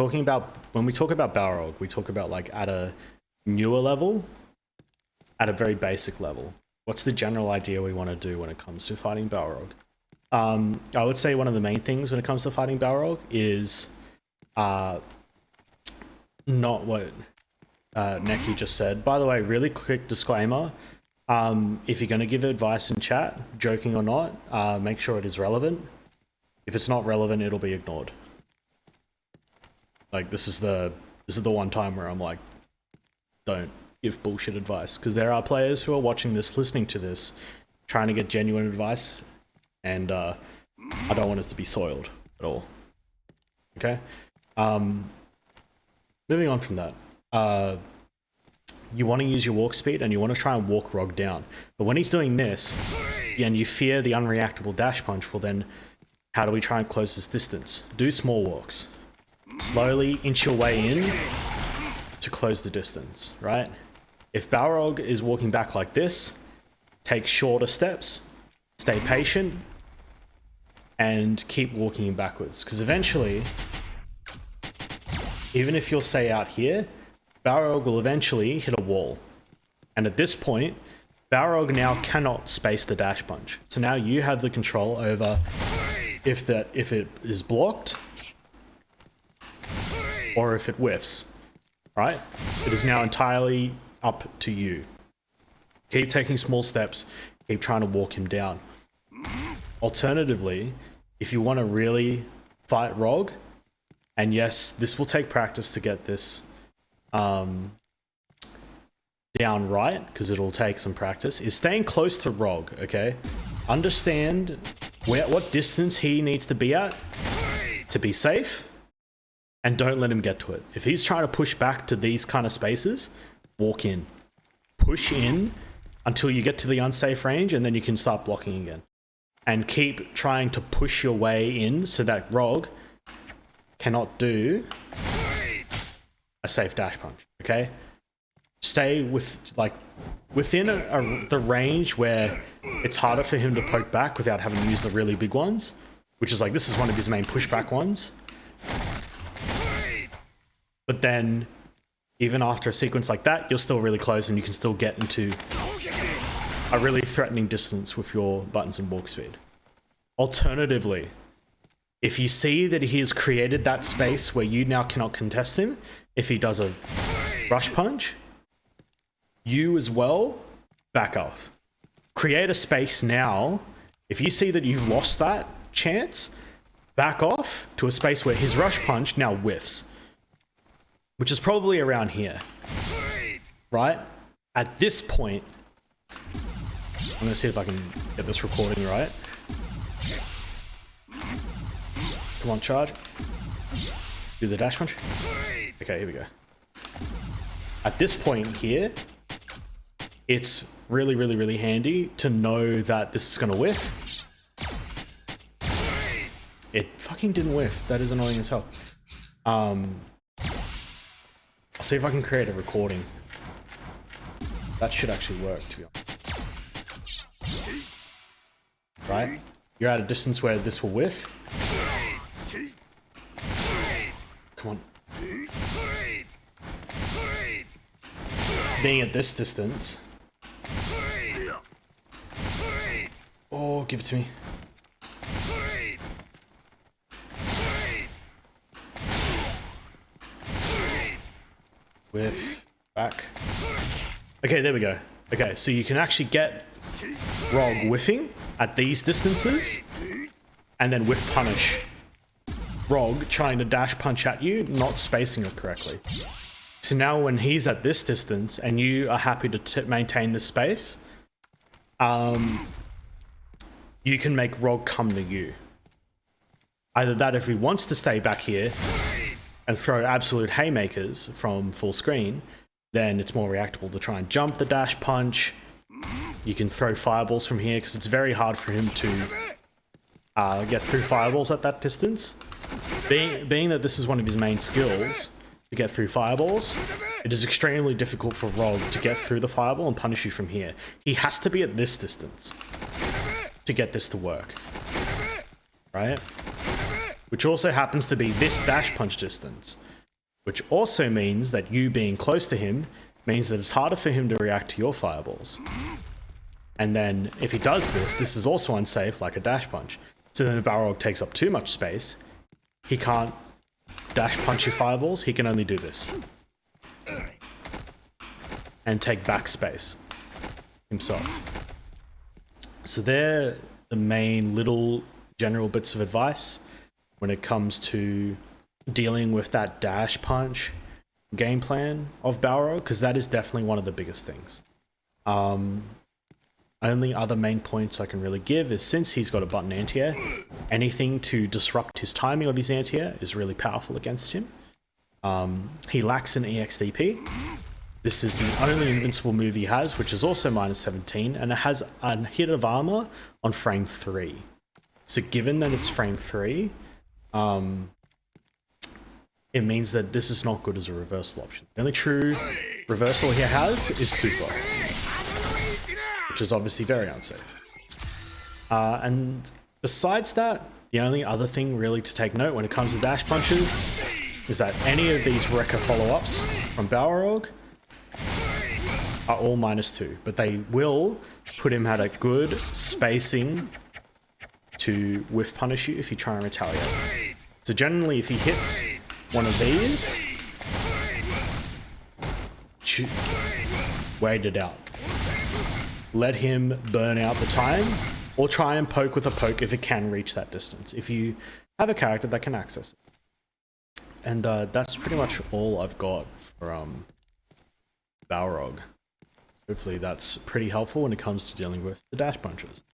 talking about, when we talk about Balrog, we talk about like at a newer level, at a very basic level. What's the general idea we want to do when it comes to fighting Balrog? I would say one of the main things when it comes to fighting Balrog is not what Neki just said. By the way, really quick disclaimer. If you're going to give advice in chat, joking or not, make sure it is relevant. If it's not relevant, it'll be ignored. Like, this is the one time where I'm like, don't give bullshit advice, because there are players who are watching this, listening to this, trying to get genuine advice, and I don't want it to be soiled at all. Okay? Moving on from that. You want to use your walk speed and you want to try and walk Rog down. But when he's doing this, and you fear the unreactable dash punch, well then, how do we try and close this distance? Do small walks. Slowly inch your way in to close the distance, right? If Balrog is walking back like this, take shorter steps, stay patient, and keep walking him backwards. Because eventually, even if you'll say out here, Balrog will eventually hit a wall. And at this point, Balrog now cannot space the dash punch. So now you have the control over if it is blocked or if it whiffs, right? It is now entirely up to you. Keep taking small steps, keep trying to walk him down. Alternatively, if you want to really fight Rog, and yes, this will take practice to get this down right, because it'll take some practice, is staying close to Rog, okay? Understand what distance he needs to be at to be safe, and don't let him get to it. If he's trying to push back to these kind of spaces, walk in. Push in until you get to the unsafe range, and then you can start blocking again. And keep trying to push your way in so that Rog cannot do a safe dash punch, okay? Stay within the range where it's harder for him to poke back without having to use the really big ones, which is like, this is one of his main pushback ones. But then, even after a sequence like that, you're still really close and you can still get into a really threatening distance with your buttons and walk speed. Alternatively, if you see that he has created that space where you now cannot contest him, if he does a rush punch, you as well back off. Create a space now. If you see that you've lost that chance, back off to a space where his rush punch now whiffs, which is probably around here, right? At this point, I'm gonna see if I can get this recording right. Come on, charge. Do the dash punch. Okay, here we go. At this point here, it's really, really, really handy to know that this is gonna whiff. It fucking didn't whiff. That is annoying as hell. I'll see if I can create a recording. That should actually work, to be honest. Right? You're at a distance where this will whiff. Come on. Being at this distance. Oh, give it to me. Whiff. Back. Okay, there we go. Okay, so you can actually get Rog whiffing at these distances and then whiff punish Rog trying to dash punch at you, not spacing it correctly. So now when he's at this distance and you are happy to maintain this space, you can make Rog come to you. Either that, if he wants to stay back here and throw absolute haymakers from full screen, then it's more reactable to try and jump the dash punch. You can throw fireballs from here because it's very hard for him to get through fireballs at that distance. Being that this is one of his main skills, to get through fireballs, it is extremely difficult for Rog to get through the fireball and punish you from here. He has to be at this distance to get this to work, right? Which also happens to be this dash punch distance. which also means that you being close to him means that it's harder for him to react to your fireballs. And then if he does this, this is also unsafe, like a dash punch. So then if Balrog takes up too much space, he can't dash punch your fireballs, he can only do this. And take back space himself. So they're the main little general bits of advice when it comes to dealing with that dash punch game plan of Balrog, because that is definitely one of the biggest things. Only other main points I can really give is, since he's got a button anti-air, anything to disrupt his timing of his anti-air is really powerful against him. He lacks an EXDP. This is the only invincible move he has, which is also -17, and it has a hit of armor on frame 3. So given that it's frame 3, it means that this is not good as a reversal option. The only true reversal he has is super, which is obviously very unsafe. And besides that, the only other thing really to take note when it comes to dash punches is that any of these Rekka follow-ups from Balrog are all -2, but they will put him at a good spacing to whiff punish you if you try and retaliate. So generally, if he hits one of these, wait it out. Let him burn out the time, or try and poke with a poke if it can reach that distance, if you have a character that can access it. And that's pretty much all I've got for Balrog. Hopefully that's pretty helpful when it comes to dealing with the dash punches.